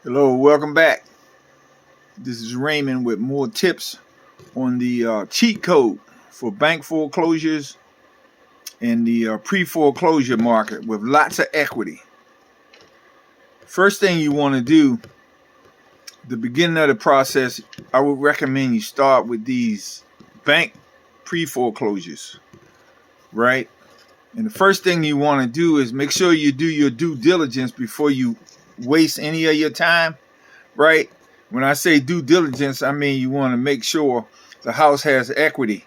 Hello, welcome back. This is Raymond with more tips on the cheat code for bank foreclosures and the pre-foreclosure market with lots of equity. First thing you want to do, the beginning of the process, I would recommend you start with these bank pre-foreclosures, right? And the first thing you want to do is make sure you do your due diligence before you waste any of your time, right? When I say due diligence, I mean you want to make sure the house has equity,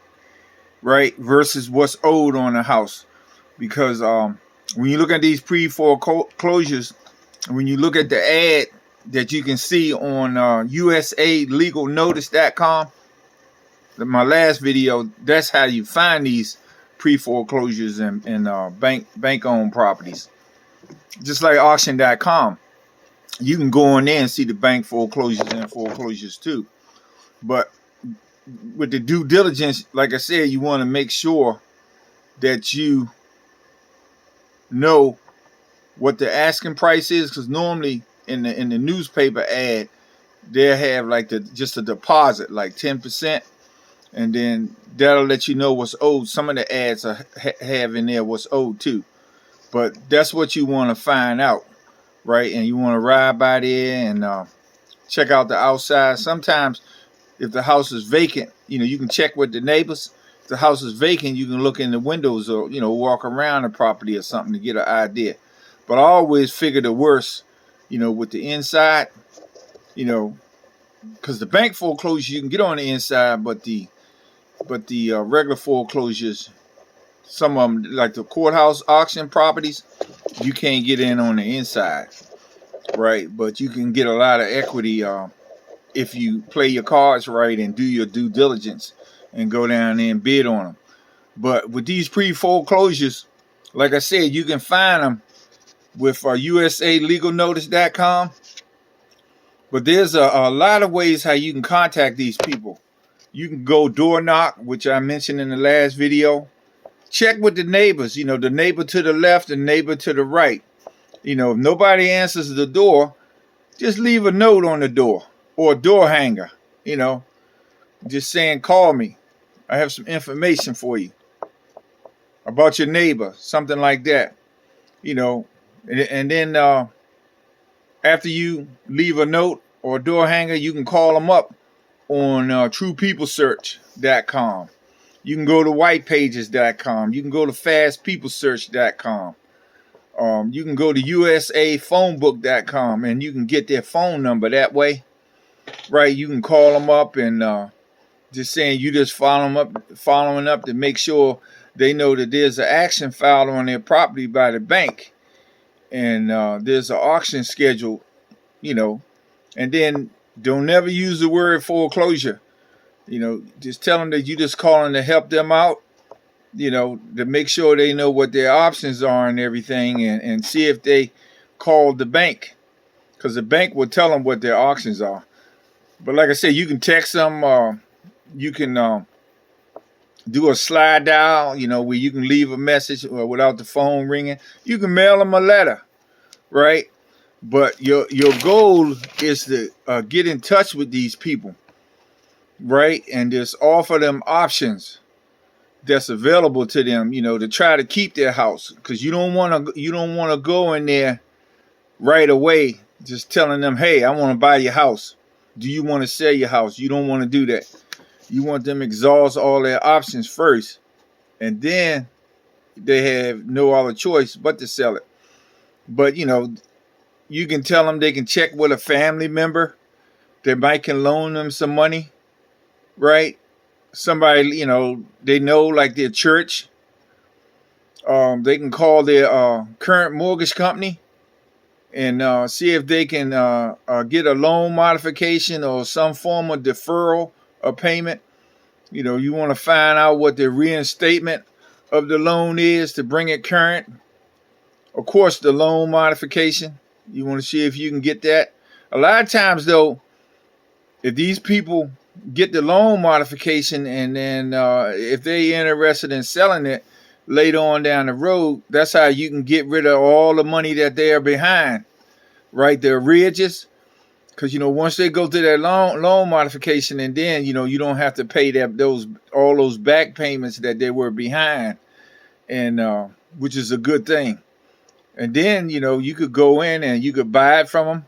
right, versus what's owed on the house. Because when you look at these pre-foreclosures, when you look at the ad that you can see on USALegalNotice.com, my last video, that's how you find these pre-foreclosures and bank-owned properties. Just like auction.com. You can go on there and see the bank foreclosures and foreclosures too. But with the due diligence, like I said, you want to make sure that you know what the asking price is, because normally in the newspaper ad, they'll have like just a deposit, like 10%, and then that'll let you know what's owed. Some of the ads have in there what's owed too. But that's what you want to find out, right? And you want to ride by there and check out the outside. Sometimes if the house is vacant, you can check with the neighbors. If the house is vacant, you can look in the windows or, walk around the property or something to get an idea. But I always figure the worst, with the inside, because the bank foreclosure, you can get on the inside, but the regular foreclosures, some of them, like the courthouse auction properties, you can't get in on the inside, right? But you can get a lot of equity if you play your cards right and do your due diligence and go down there and bid on them. But with these pre-foreclosures, like I said, you can find them with USALegalNotice.com. But there's a lot of ways how you can contact these people. You can go door knock, which I mentioned in the last video. Check with the neighbors, the neighbor to the left and neighbor to the right. If nobody answers the door, just leave a note on the door or a door hanger, just saying, call me. I have some information for you about your neighbor, something like that, and then after you leave a note or a door hanger, you can call them up on TruePeopleSearch.com. You can go to WhitePages.com. You can go to FastPeopleSearch.com. You can go to USAPhonebook.com and you can get their phone number that way, right? You can call them up and just saying you just following up to make sure they know that there's an action filed on their property by the bank, and there's an auction scheduled, and then don't never use the word foreclosure. Just tell them that you just calling to help them out, to make sure they know what their options are and everything, and see if they called the bank, because the bank will tell them what their options are. But like I said, you can text them, you can do a slide dial, where you can leave a message without the phone ringing. You can mail them a letter, right? But your goal is to get in touch with these people, right? And just offer them options that's available to them, to try to keep their house, because you don't want to go in there right away just telling them, hey, I want to buy your house. Do you want to sell your house? You don't want to do that. You want them to exhaust all their options first, and then they have no other choice but to sell it. But you can tell them they can check with a family member that might can loan them some money, right? Somebody, they know, like their church. They can call their current mortgage company and see if they can get a loan modification or some form of deferral of payment. You want to find out what the reinstatement of the loan is to bring it current. Of course, the loan modification, you want to see if you can get that. A lot of times, though, if these people get the loan modification and then if they're interested in selling it later on down the road, that's how you can get rid of all the money that they're behind, right? The arrearages. Because, once they go through that loan modification, and then, you don't have to pay all those back payments that they were behind, and which is a good thing. And then, you could go in and you could buy it from them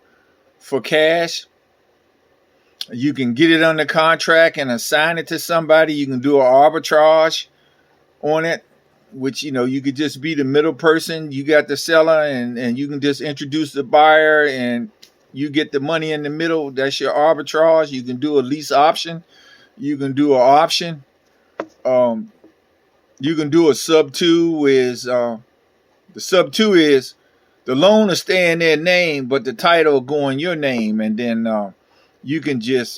for cash. You can get it under contract and assign it to somebody. You can do an arbitrage on it, which, you could just be the middle person. You got the seller, and you can just introduce the buyer, and you get the money in the middle. That's your arbitrage. You can do a lease option. You can do an option. You can do a sub-2 is the sub-2 is the loan will stay in their name, but the title will go in your name, and then you can just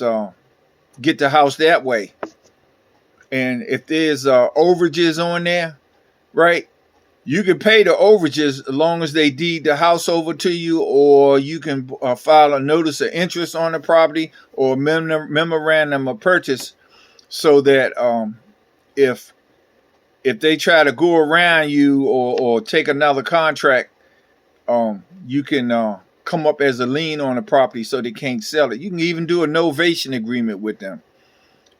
get the house that way. And if there's overages on there, right, you can pay the overages as long as they deed the house over to you, or you can file a notice of interest on the property or memorandum of purchase, so that if they try to go around you or take another contract, you can come up as a lien on the property so they can't sell it. You can even do a novation agreement with them.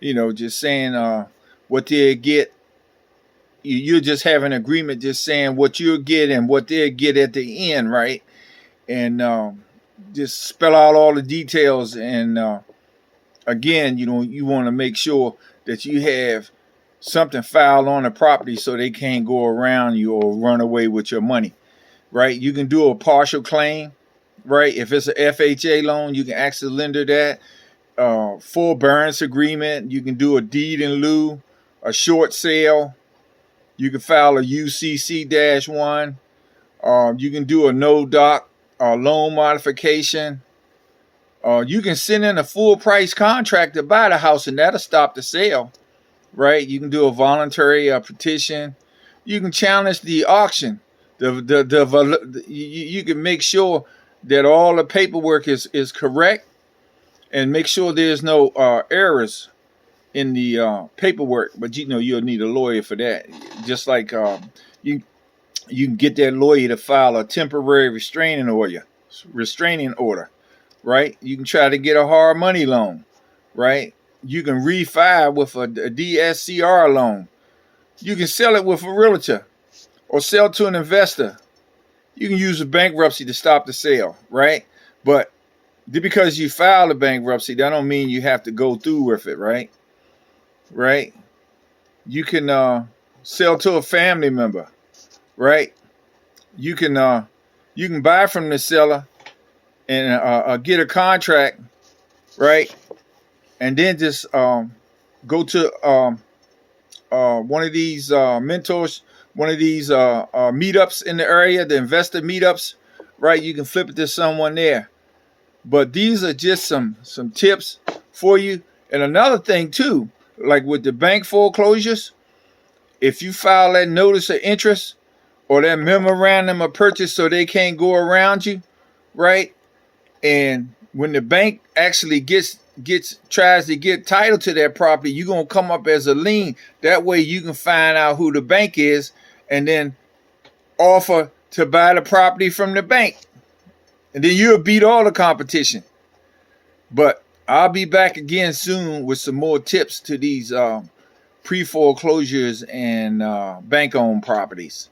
Just saying what they'll get. You just have an agreement just saying what you'll get and what they'll get at the end, right? And just spell out all the details. And again, you want to make sure that you have something filed on the property so they can't go around you or run away with your money, right? You can do a partial claim, right? If it's a FHA loan, you can ask the lender that. Forbearance agreement, you can do a deed in lieu, a short sale. You can file a UCC-1. You can do a no-doc loan modification. You can send in a full price contract to buy the house, and that'll stop the sale, right? You can do a voluntary petition. You can challenge the auction. You can make sure that all the paperwork is correct, and make sure there's no errors in the paperwork. But you'll need a lawyer for that. Just like you can get that lawyer to file a temporary restraining order, right? You can try to get a hard money loan, right? You can refi with a DSCR loan. You can sell it with a realtor or sell to an investor. You can use a bankruptcy to stop the sale, right? But because you filed a bankruptcy, that don't mean you have to go through with it, right? Right? You can sell to a family member, right? You can buy from the seller and get a contract, right? And then just go to one of these mentors, one of these meetups in the area, the investor meetups, right? You can flip it to someone there. But these are just some tips for you. And another thing too, like with the bank foreclosures, if you file that notice of interest or that memorandum of purchase so they can't go around you, right? And when the bank actually tries to get title to that property, you're going to come up as a lien. That way you can find out who the bank is and then offer to buy the property from the bank. And then you'll beat all the competition. But I'll be back again soon with some more tips to these pre-foreclosures and bank-owned properties.